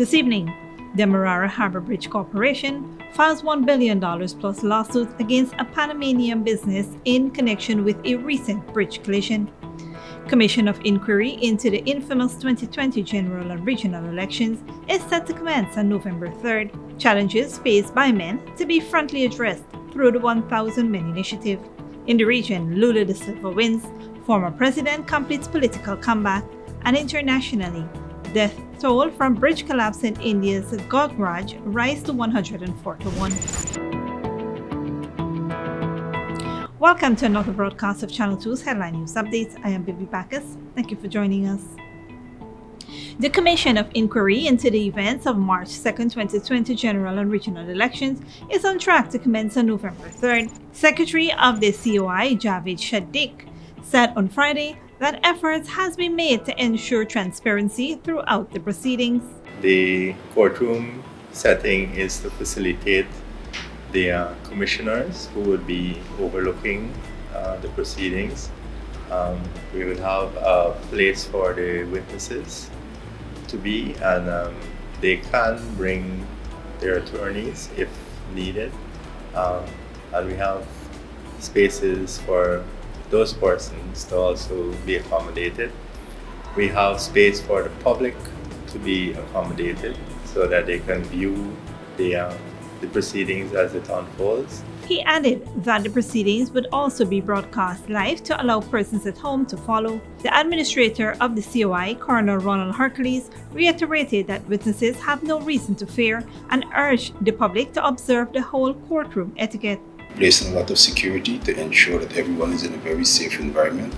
This evening, Demerara Harbor Bridge Corporation files $1 billion plus lawsuit against a Panamanian business in connection with a recent bridge collision. Commission of inquiry into the infamous 2020 general and regional elections is set to commence on November 3rd. Challenges faced by men to be frontally addressed through the 1,000 Men initiative. In the region, Lula da Silva wins, former president completes political comeback, and internationally, death toll from bridge collapse in India's Gograj rise to 141. Welcome to another broadcast of Channel 2's Headline News Updates. I am Bibi Bacchus. Thank you for joining us. The Commission of Inquiry into the events of March 2, 2020 general and regional elections is on track to commence on November 3rd. Secretary of the COI, Javed Shadiq, said on Friday that efforts has been made to ensure transparency throughout the proceedings. The courtroom setting is to facilitate the commissioners who would be overlooking the proceedings. We will have a place for the witnesses to be, and they can bring their attorneys if needed. And we have spaces for those persons to also be accommodated. We have space for the public to be accommodated so that they can view the proceedings as it unfolds. He added that the proceedings would also be broadcast live to allow persons at home to follow. The administrator of the COI, Colonel Ronald Hercules, reiterated that witnesses have no reason to fear and urged the public to observe the whole courtroom etiquette. Placing a lot of security to ensure that everyone is in a very safe environment,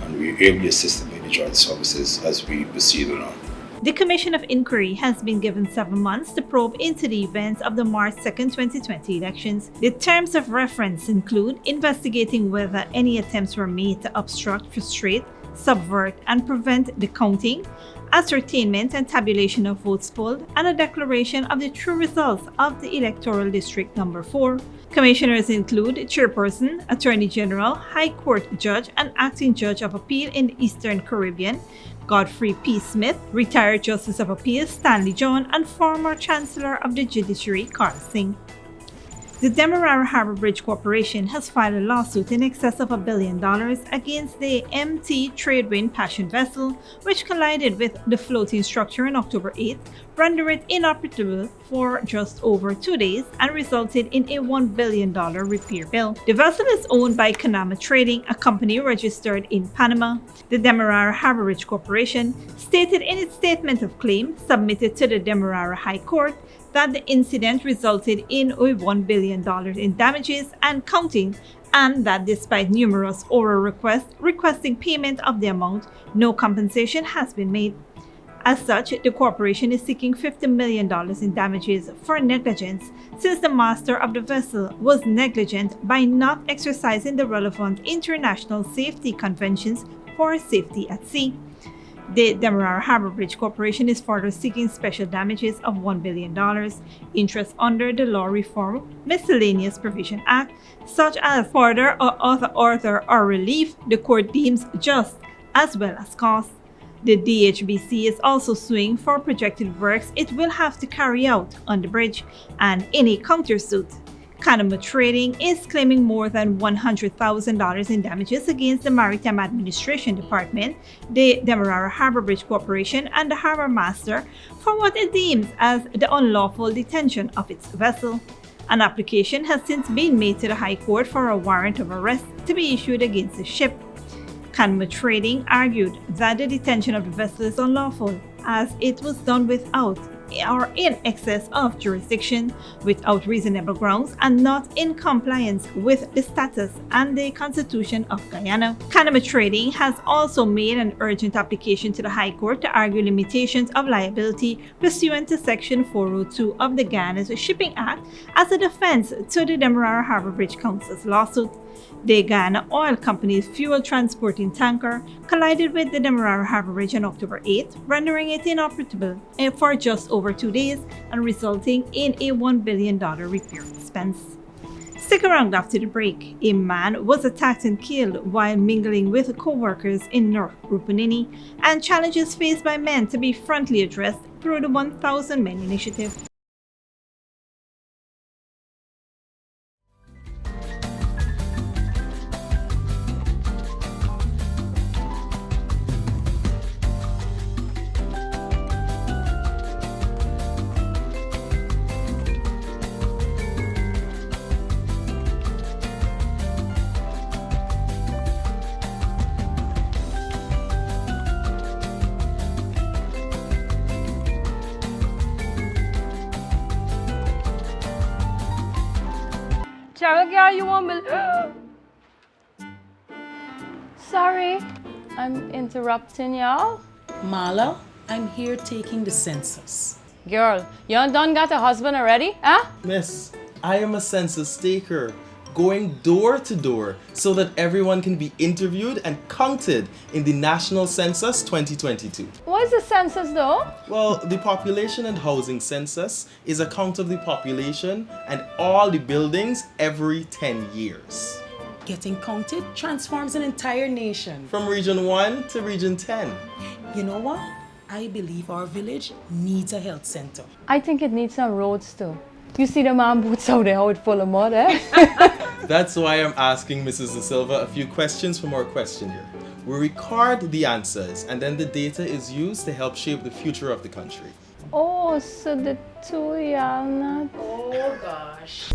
and we are ably assisted by the joint services as we proceed along. The Commission of Inquiry has been given 7 months to probe into the events of the March 2, 2020 elections. The terms of reference include investigating whether any attempts were made to obstruct, frustrate, subvert, and prevent the counting, ascertainment and tabulation of votes polled, and a declaration of the true results of the Electoral District Number 4. Commissioners include Chairperson, Attorney General, High Court Judge, and Acting Judge of Appeal in the Eastern Caribbean, Godfrey P. Smith, retired Justice of Appeal Stanley John, and former Chancellor of the Judiciary Carl Singh. The Demerara Harbor Bridge Corporation has filed a lawsuit in excess of $1 billion against the MT Tradewind Passion vessel, which collided with the floating structure on October 8th, rendering it inoperable for just over 2 days and resulted in a $1 billion repair bill. The vessel is owned by Kanama Trading, a company registered in Panama. The Demerara Harbor Bridge Corporation stated in its statement of claim submitted to the Demerara High Court that the incident resulted in $1 billion in damages and counting, and that despite numerous oral requests requesting payment of the amount, no compensation has been made. As such, the corporation is seeking $50 million in damages for negligence, since the master of the vessel was negligent by not exercising the relevant international safety conventions for safety at sea. The Demerara Harbor Bridge Corporation is further seeking special damages of $1 billion, interest under the Law Reform Miscellaneous Provision Act, such as further or other order or relief the court deems just, as well as costs. The DHBC is also suing for projected works it will have to carry out on the bridge, and in a countersuit, Kanama Trading is claiming more than $100,000 in damages against the Maritime Administration Department, the Demerara Harbor Bridge Corporation, and the Harbor Master for what it deems as the unlawful detention of its vessel. An application has since been made to the High Court for a warrant of arrest to be issued against the ship. Kanama Trading argued that the detention of the vessel is unlawful, as it was done without or in excess of jurisdiction, without reasonable grounds, and not in compliance with the status and the Constitution of Guyana. Kanama Trading has also made an urgent application to the High Court to argue limitations of liability pursuant to Section 402 of the Guyana's Shipping Act as a defense to the Demerara Harbor Bridge Council's lawsuit. The Guyana Oil Company's fuel transporting tanker collided with the Demerara Harbor Bridge on October 8th, rendering it inoperable for just over 2 days and resulting in a $1 billion repair expense. Stick around after the break. A man was attacked and killed while mingling with co-workers in North Rupununi, and challenges faced by men to be frontally addressed through the 1,000 Men initiative. Cheryl, girl, you want me? Sorry, I'm interrupting y'all. Marla, I'm here taking the census. Girl, you done got a husband already, huh? Miss, I am a census taker, going door to door so that everyone can be interviewed and counted in the National Census 2022. What is the census though? Well, the population and housing census is a count of the population and all the buildings every 10 years. Getting counted transforms an entire nation. From Region 1 to Region 10. You know what? I believe our village needs a health center. I think it needs some roads too. You see the man boots out there, how it full of mud, eh? That's why I'm asking Mrs. Da Silva a few questions from our questionnaire. We record the answers and then the data is used to help shape the future of the country. Oh, so the two y'all not. Oh gosh.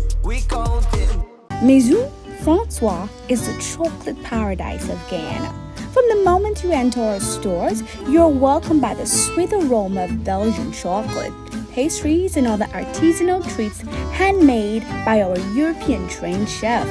Maison Francois is the chocolate paradise of Guyana. From the moment you enter our stores, you're welcomed by the sweet aroma of Belgian chocolate, pastries, and other artisanal treats handmade by our European-trained chef.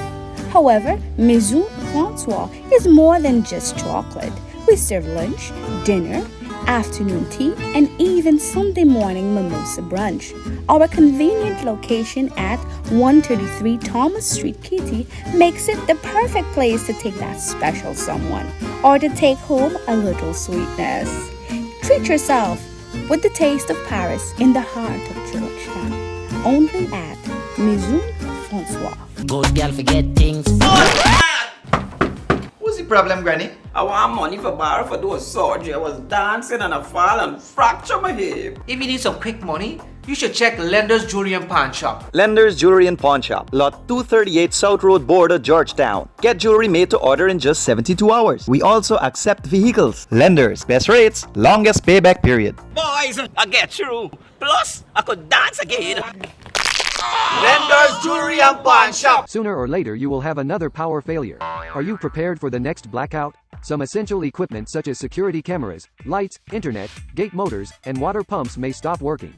However, Maison Francois is more than just chocolate. We serve lunch, dinner, afternoon tea, and even Sunday morning mimosa brunch. Our convenient location at 133 Thomas Street, Kitty, makes it the perfect place to take that special someone or to take home a little sweetness. Treat yourself with the taste of Paris in the heart of Georgetown. Only at Maison Francois. Good girl forget things. What's the problem, Granny? I want money for borrow for those surgery. I was dancing and I fall and fracture my hip. If you need some quick money, you should check Lender's Jewelry and Pawn Shop. Lender's Jewelry and Pawn Shop, Lot 238 South Road Border, Georgetown. Get jewelry made to order in just 72 hours. We also accept vehicles. Lender's, best rates, longest payback period. Boys, I get through. Plus, I could dance again. Lender's Jewelry and Pawn Shop. Sooner or later you will have another power failure. Are you prepared for the next blackout? Some essential equipment such as security cameras, lights, internet, gate motors, and water pumps may stop working.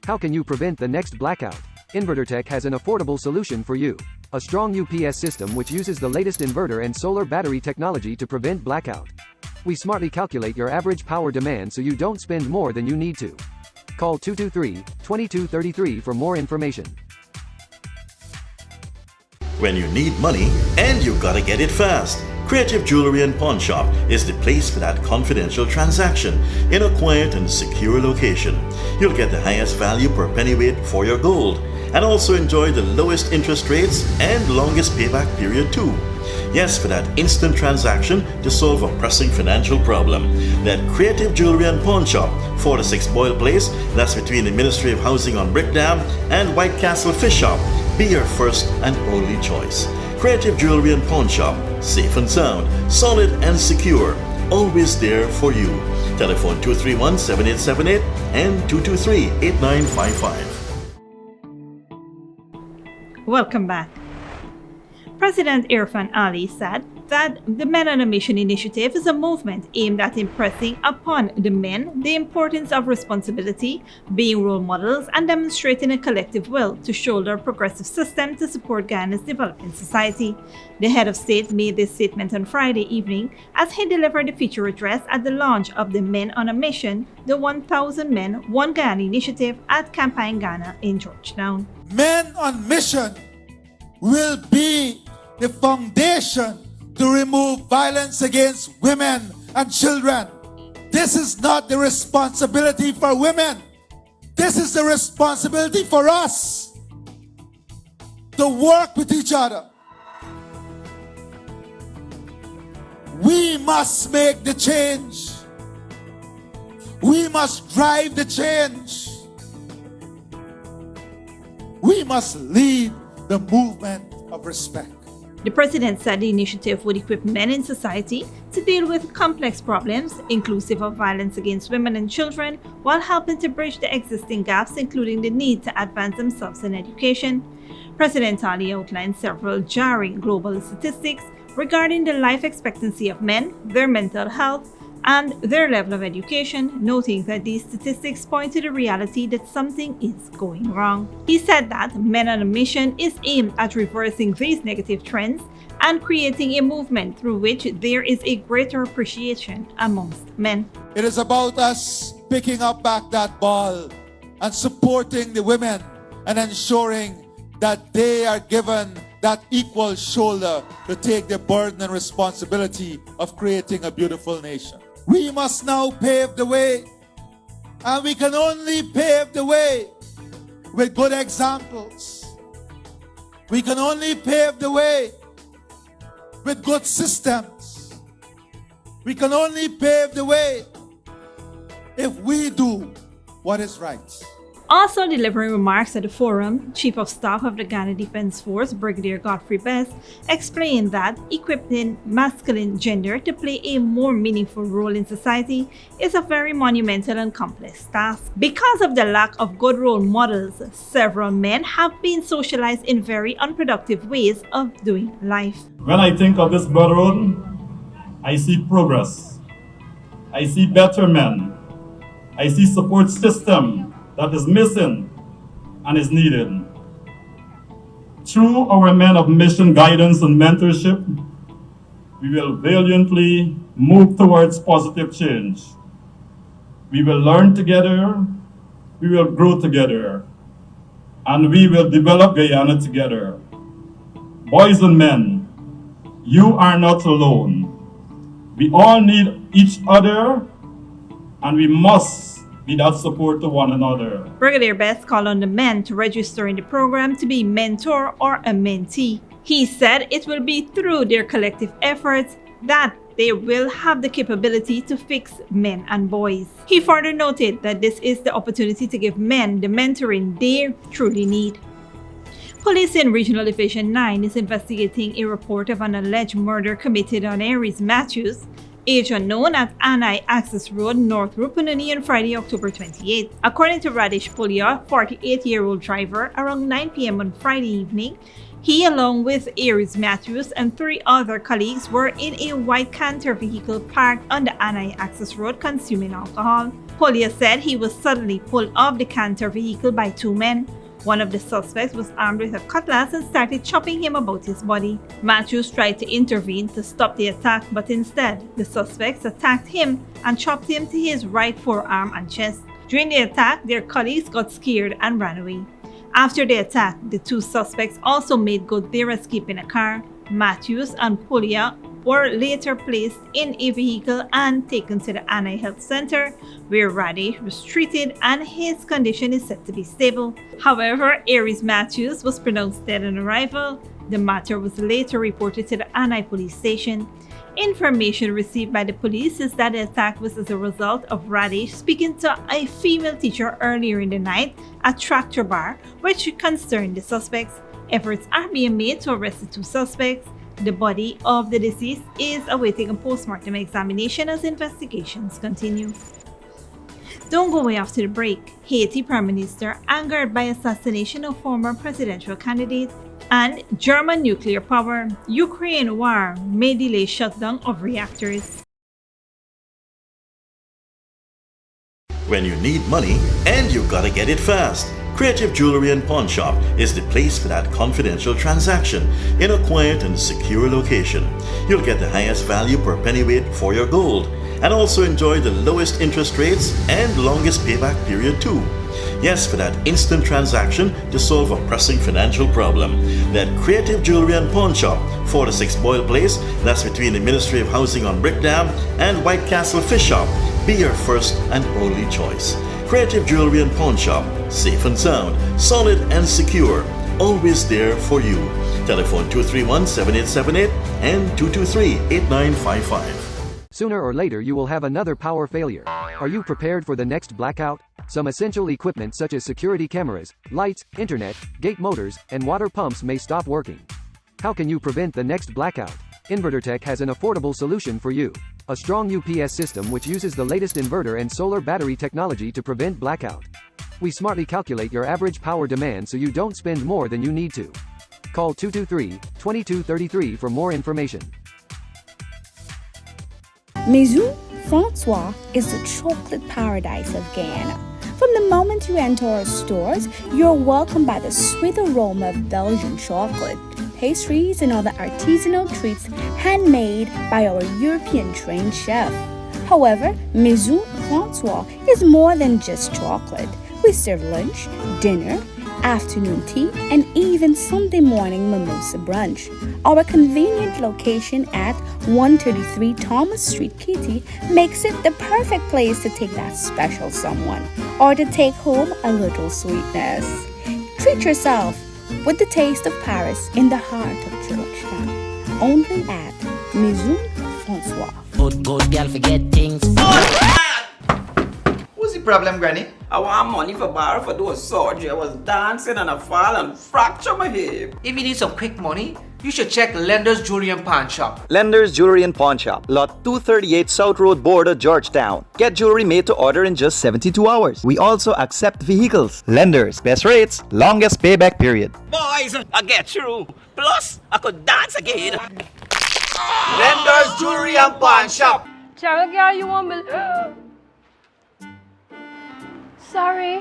How can you prevent the next blackout? InverterTech has an affordable solution for you. A strong UPS system which uses the latest inverter and solar battery technology to prevent blackout. We smartly calculate your average power demand so you don't spend more than you need to. Call 223-2233 for more information. When you need money and you gotta get it fast, Creative Jewelry and Pawn Shop is the place for that confidential transaction in a quiet and secure location. You'll get the highest value per pennyweight for your gold and also enjoy the lowest interest rates and longest payback period too. Yes, for that instant transaction to solve a pressing financial problem. That Creative Jewelry and Pawn Shop, 46 Boyle Place, that's between the Ministry of Housing on Brick Dam and White Castle Fish Shop. Be your first and only choice. Creative Jewelry and Pawn Shop, safe and sound, solid and secure, always there for you. Telephone 231-7878 and 223-8955. Welcome back. President Irfan Ali said that the Men on a Mission initiative is a movement aimed at impressing upon the men the importance of responsibility, being role models, and demonstrating a collective will to shoulder a progressive system to support Ghana's developing society. The head of state made this statement on Friday evening as he delivered a feature address at the launch of the Men on a Mission, the 1,000 Men, One Ghana initiative at Campaign Ghana in Georgetown. Men on Mission will be the foundation to remove violence against women and children. This is not the responsibility for women. This is the responsibility for us to work with each other. We must make the change. We must drive the change. We must lead the movement of respect. The president said the initiative would equip men in society to deal with complex problems, inclusive of violence against women and children, while helping to bridge the existing gaps, including the need to advance themselves in education. President Ali outlined several jarring global statistics regarding the life expectancy of men, their mental health, and their level of education, noting that these statistics point to the reality that something is going wrong. He said that Men on a Mission is aimed at reversing these negative trends and creating a movement through which there is a greater appreciation amongst men. It is about us picking up back that ball and supporting the women and ensuring that they are given that equal shoulder to take the burden and responsibility of creating a beautiful nation. We must now pave the way, and we can only pave the way with good examples. We can only pave the way with good systems. We can only pave the way if we do what is right. Also delivering remarks at the forum, Chief of Staff of the Ghana Defence Force, Brigadier Godfrey Best, explained that equipping masculine gender to play a more meaningful role in society is a very monumental and complex task. Because of the lack of good role models, several men have been socialized in very unproductive ways of doing life. When I think of this brotherhood, I see progress. I see better men. I see support system that is missing and is needed. Through our Men of Mission guidance and mentorship, we will valiantly move towards positive change. We will learn together, we will grow together, and we will develop Guyana together. Boys and men, you are not alone. We all need each other, and we must be that support to one another. Brigadier Best called on the men to register in the program to be mentor or a mentee. He said it will be through their collective efforts that they will have the capability to fix men and boys. He further noted that this is the opportunity to give men the mentoring they truly need. Police in Regional Division 9 is investigating a report of an alleged murder committed on Aries Matthews, age unknown, at Anai Access Road, North Rupununi on Friday, October 28. According to Radish Pulia, 48-year-old driver, around 9 p.m. on Friday evening, he, along with Aries Matthews and 3 other colleagues, were in a white Canter vehicle parked on the Anai Access Road consuming alcohol. Pulia said he was suddenly pulled off the Canter vehicle by 2 men. One of the suspects was armed with a cutlass and started chopping him about his body. Matthews tried to intervene to stop the attack, but instead, the suspects attacked him and chopped him to his right forearm and chest. During the attack, their colleagues got scared and ran away. After the attack, the 2 suspects also made good their escape in a car. Matthews and Pulia were later placed in a vehicle and taken to the Anai Health Center, where Radish was treated and his condition is said to be stable. However, Aries Matthews was pronounced dead on arrival. The matter was later reported to the Anai police station. Information received by the police is that the attack was as a result of Radish speaking to a female teacher earlier in the night at Tractor Bar, which concerned the suspects. Efforts are being made to arrest the 2 suspects. The body of the deceased is awaiting a post-mortem examination as investigations continue. Don't go away after the break. Haiti Prime Minister angered by assassination of former presidential candidate, and German nuclear power. Ukraine war may delay shutdown of reactors. When you need money and you gotta get it fast, Creative Jewelry and Pawn Shop is the place for that confidential transaction in a quiet and secure location. You'll get the highest value per pennyweight for your gold and also enjoy the lowest interest rates and longest payback period too. Yes, for that instant transaction to solve a pressing financial problem. That Creative Jewelry and Pawn Shop, 46 Boyle Place, that's between the Ministry of Housing on Brick Dam and White Castle Fish Shop, be your first and only choice. Creative Jewelry and Pawn Shop, safe and sound, solid and secure, always there for you. Telephone 231-7878 and 223-8955. Sooner or later you will have another power failure. Are you prepared for the next blackout? Some essential equipment such as security cameras, lights, internet, gate motors, and water pumps may stop working. How can you prevent the next blackout? InverterTech has an affordable solution for you. A strong UPS system which uses the latest inverter and solar battery technology to prevent blackout. We smartly calculate your average power demand so you don't spend more than you need to. Call 223-2233 for more information. Maison Francois is the chocolate paradise of Guyana. From the moment you enter our stores, you're welcomed by the sweet aroma of Belgian chocolate, pastries, and other artisanal treats handmade by our European-trained chef. However, Maison Francois is more than just chocolate. We serve lunch, dinner, afternoon tea, and even Sunday morning mimosa brunch. Our convenient location at 133 Thomas Street, Kitty, makes it the perfect place to take that special someone or to take home a little sweetness. Treat yourself with the taste of Paris in the heart of Georgetown. Only at Maison Francois. Good girl forget things. What's the problem, Granny? I want money for borrow for those surgery. I was dancing and I fall and fracture my hip. If you need some quick money, you should check Lender's Jewelry and Pawn Shop. Lender's Jewelry and Pawn Shop, Lot 238 South Road Border, Georgetown. Get jewelry made to order in just 72 hours. We also accept vehicles. Lenders, best rates, longest payback period. Boys, I get through. Plus, I could dance again. Lender's Jewelry and Pawn Shop. Cheryl, girl, you want me? Sorry,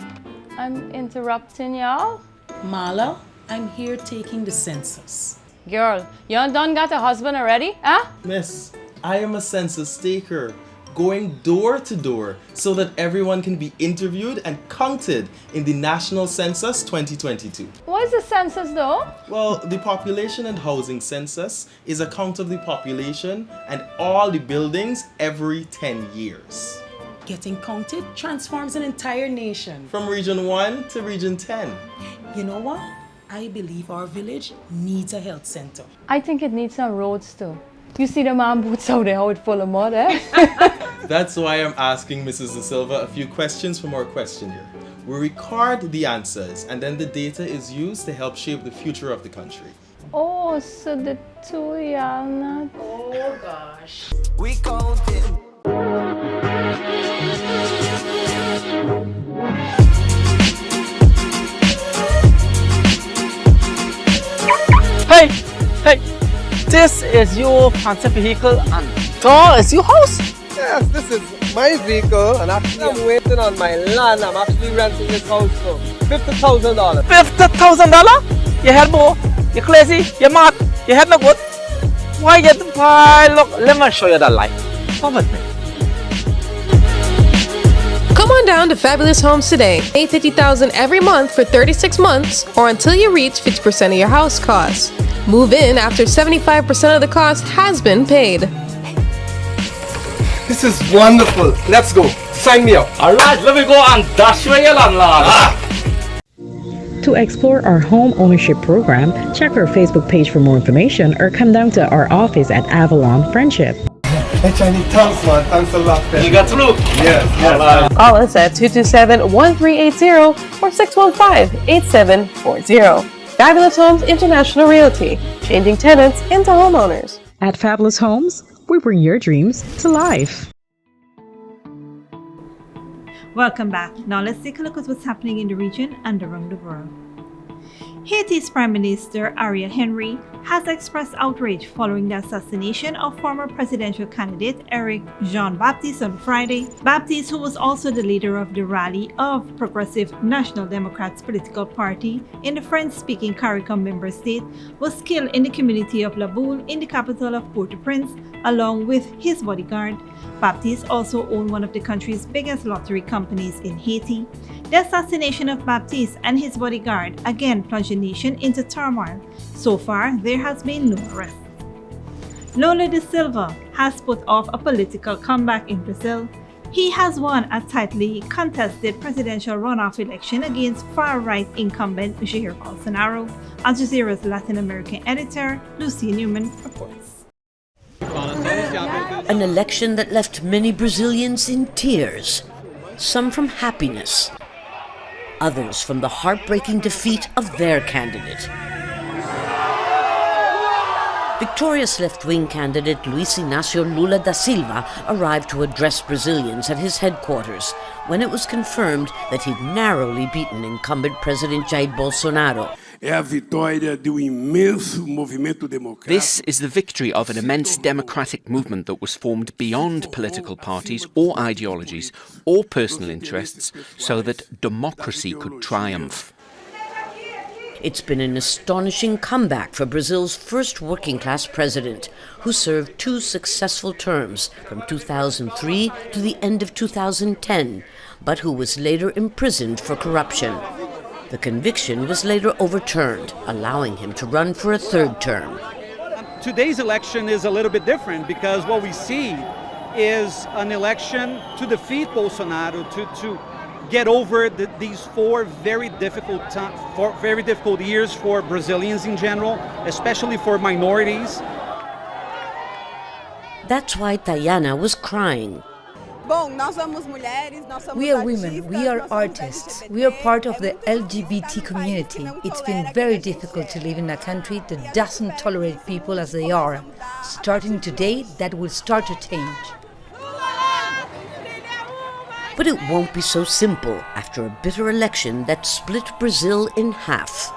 I'm interrupting y'all. Marla, I'm here taking the census. Girl, you done got a husband already, huh? Miss, I am a census taker, going door to door so that everyone can be interviewed and counted in the National Census 2022. What is the census though? Well, the Population and Housing Census is a count of the population and all the buildings every 10 years. Getting counted transforms an entire nation. From Region 1 to Region 10. You know what? I believe our village needs a health center. I think it needs some roads too. You see the man boots out there, how it's full of mud, eh? That's why I'm asking Mrs. De Silva a few questions from our questionnaire. We record the answers and then the data is used to help shape the future of the country. Oh, so the two y'all not... Oh gosh. We counted. Hey, this is your fancy vehicle and that is your house? Yes, this is my vehicle and actually I'm waiting on my land. I'm actually renting this house for $50,000. $50,000? You head boy, you crazy, you mad, you head no good. Why you buy? Look, let me show you the light. Come with me. Come on down to Fabulous Homes today. Pay $50,000 every month for 36 months or until you reach 50% of your house costs. Move in after 75% of the cost has been paid. This is wonderful. Let's go. Sign me up. Alright, let me go and dash you your landlord. To explore our home ownership program, check our Facebook page for more information or come down to our office at Avalon Friendship. Hey, Chinese, thanks, man. Thanks a lot. You got through? Yes. Call us at 227-1380 or 615-8740. Fabulous Homes International Realty, changing tenants into homeowners. At Fabulous Homes, we bring your dreams to life. Welcome back. Now let's take a look at what's happening in the region and around the world. Haiti's Prime Minister Ariel Henry has expressed outrage following the assassination of former presidential candidate Eric Jean-Baptiste on Friday. Baptiste, who was also the leader of the rally of Progressive National Democrats political party in the French-speaking CARICOM member state, was killed in the community of La Boule in the capital of Port-au-Prince, along with his bodyguard. Baptiste also owned one of the country's biggest lottery companies in Haiti. The assassination of Baptiste and his bodyguard again plunged the nation into turmoil. So far, there has been no arrest. Lula da Silva has put off a political comeback in Brazil. He has won a tightly contested presidential runoff election against far-right incumbent Jair Bolsonaro. Al Jazeera's Latin American editor, Lucy Newman, reports. An election that left many Brazilians in tears. some from happiness, others from the heartbreaking defeat of their candidate. Victorious left-wing candidate Luiz Inácio Lula da Silva arrived to address Brazilians at his headquarters when it was confirmed that he'd narrowly beaten incumbent President Jair Bolsonaro. This is the victory of an immense democratic movement that was formed beyond political parties or ideologies or personal interests so that democracy could triumph. It's been an astonishing comeback for Brazil's first working-class president, who served 2 successful terms from 2003 to the end of 2010, but who was later imprisoned for corruption. The conviction was later overturned, allowing him to run for a 3rd term. Today's election is a little bit different because what we see is an election to defeat Bolsonaro, to get over these 4 very difficult years for Brazilians in general, especially for minorities. That's why Tayana was crying. We are women, we are artists, we are part of the LGBT community. It's been very difficult to live in a country that doesn't tolerate people as they are. Starting today, that will start to change. But it won't be so simple after a bitter election that split Brazil in half.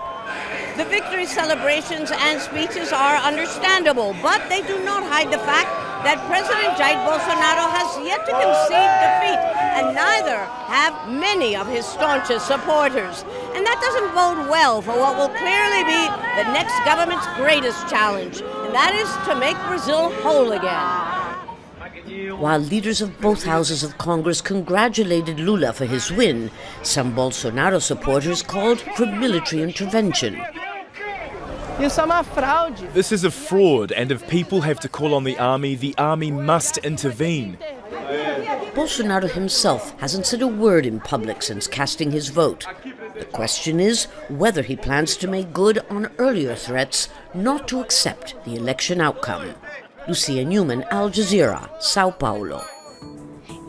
The victory celebrations and speeches are understandable, but they do not hide the fact that President Jair Bolsonaro has yet to concede defeat, and neither have many of his staunchest supporters. And that doesn't bode well for what will clearly be the next government's greatest challenge, and that is to make Brazil whole again. While leaders of both houses of Congress congratulated Lula for his win, some Bolsonaro supporters called for military intervention. This is a fraud, and if people have to call on the army must intervene. Bolsonaro himself hasn't said a word in public since casting his vote. The question is whether he plans to make good on earlier threats not to accept the election outcome. Lucia Newman, Al Jazeera, Sao Paulo.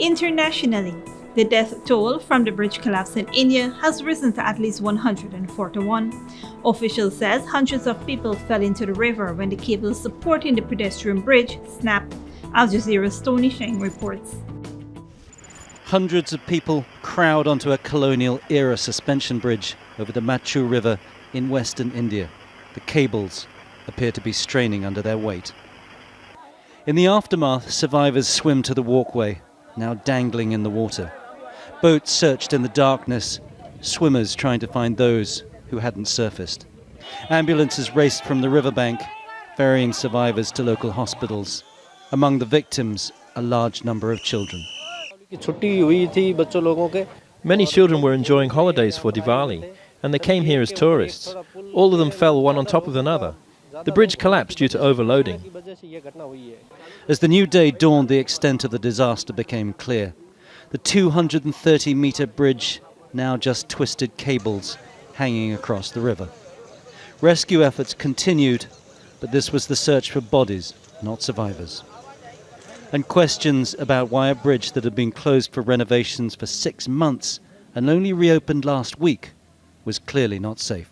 Internationally, the death toll from the bridge collapse in India has risen to at least 141. Officials says hundreds of people fell into the river when the cables supporting the pedestrian bridge snapped. Al Jazeera's Tony Sheng reports. Hundreds of people crowd onto a colonial-era suspension bridge over the Machu River in western India. The cables appear to be straining under their weight. In the aftermath, survivors swim to the walkway, now dangling in the water. Boats searched in the darkness, swimmers trying to find those who hadn't surfaced. Ambulances raced from the riverbank, ferrying survivors to local hospitals. Among the victims, a large number of children. Many children were enjoying holidays for Diwali, and they came here as tourists. All of them fell one on top of another. The bridge collapsed due to overloading. As the new day dawned, the extent of the disaster became clear. The 230-metre bridge, now just twisted cables hanging across the river. Rescue efforts continued, but this was the search for bodies, not survivors. And questions about why a bridge that had been closed for renovations for 6 months and only reopened last week was clearly not safe.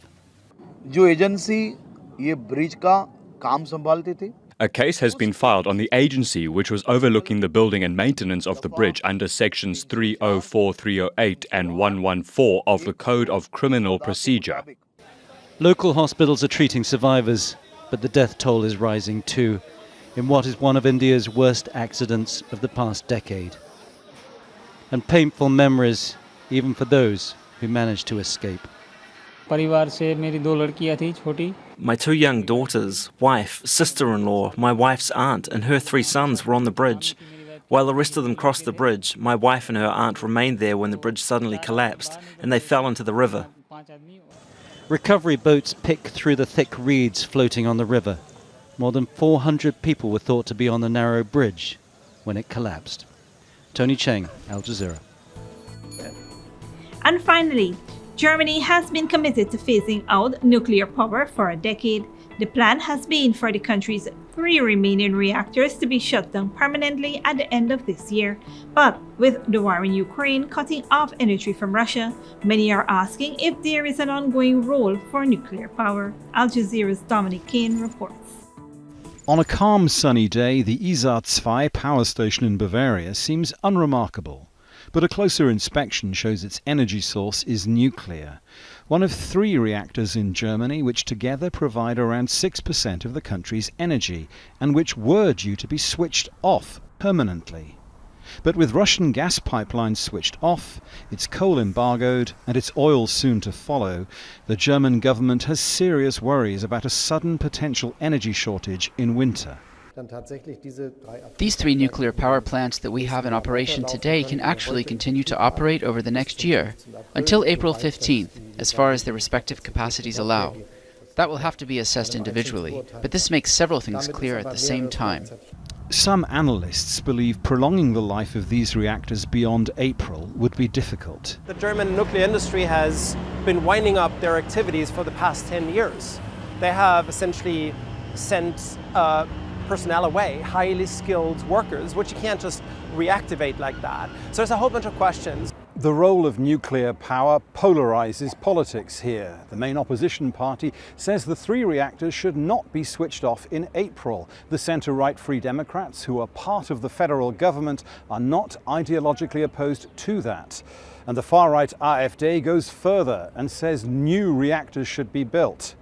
A case has been filed on the agency which was overlooking the building and maintenance of the bridge under sections 304, 308 and 114 of the Code of Criminal Procedure. Local hospitals are treating survivors, but the death toll is rising too, in what is one of India's worst accidents of the past decade. And painful memories, even for those who managed to escape. My 2 young daughters, wife, sister-in-law, my wife's aunt and her 3 sons were on the bridge. While the rest of them crossed the bridge, my wife and her aunt remained there when the bridge suddenly collapsed and they fell into the river. Recovery boats pick through the thick reeds floating on the river. More than 400 people were thought to be on the narrow bridge when it collapsed. Tony Cheng, Al Jazeera. And finally, Germany has been committed to phasing out nuclear power for a decade. The plan has been for the country's 3 remaining reactors to be shut down permanently at the end of this year. But with the war in Ukraine cutting off energy from Russia, many are asking if there is an ongoing role for nuclear power. Al Jazeera's Dominic Kane reports. On a calm, sunny day, the Isar 2 power station in Bavaria seems unremarkable. But a closer inspection shows its energy source is nuclear. One of 3 reactors in Germany which together provide around 6% of the country's energy and which were due to be switched off permanently. But with Russian gas pipelines switched off, its coal embargoed and its oil soon to follow, the German government has serious worries about a sudden potential energy shortage in winter. These 3 nuclear power plants that we have in operation today can actually continue to operate over the next year, until April 15th, as far as their respective capacities allow. That will have to be assessed individually, but this makes several things clear at the same time. Some analysts believe prolonging the life of these reactors beyond April would be difficult. The German nuclear industry has been winding up their activities for the past 10 years. They have essentially sent personnel away, highly skilled workers, which you can't just reactivate like that. So there's a whole bunch of questions. The role of nuclear power polarizes politics here. The main opposition party says the 3 reactors should not be switched off in April. The centre-right Free Democrats, who are part of the federal government, are not ideologically opposed to that. And the far-right AfD goes further and says new reactors should be built.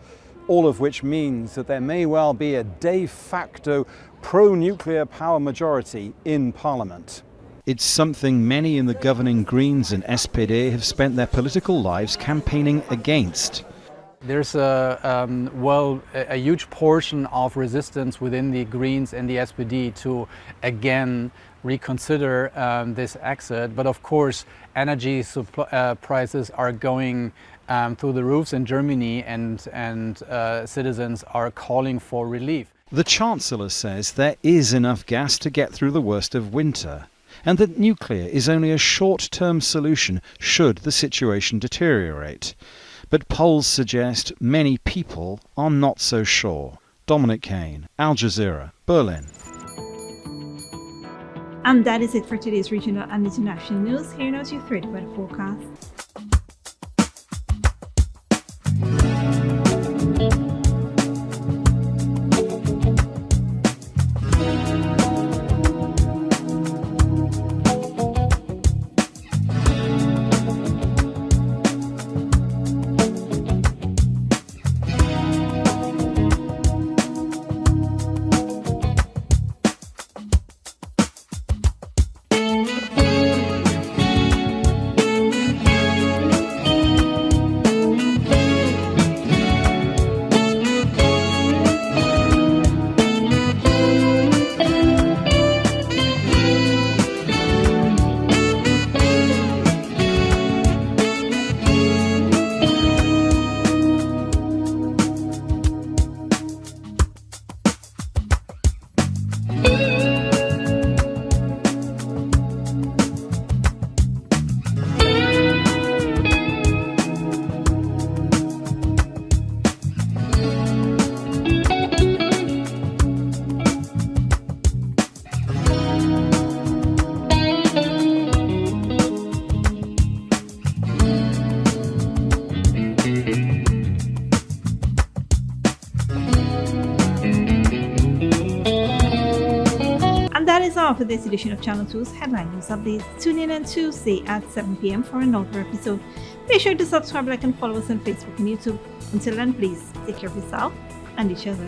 All of which means that there may well be a de facto pro-nuclear power majority in Parliament. It's something many in the governing Greens and SPD have spent their political lives campaigning against. There's a huge portion of resistance within the Greens and the SPD to again reconsider this exit. But of course, energy prices are going through the roofs in Germany, and citizens are calling for relief. The Chancellor says there is enough gas to get through the worst of winter, and that nuclear is only a short-term solution should the situation deteriorate. But polls suggest many people are not so sure. Dominic Kane, Al Jazeera, Berlin. And that is it for today's regional and international news. Here now to your 3 weather forecast. For this edition of Channel 2's Headline News Updates. Tune in on Tuesday at 7 p.m. for another episode. Be sure to subscribe, like, and follow us on Facebook and YouTube. Until then, please take care of yourself and each other.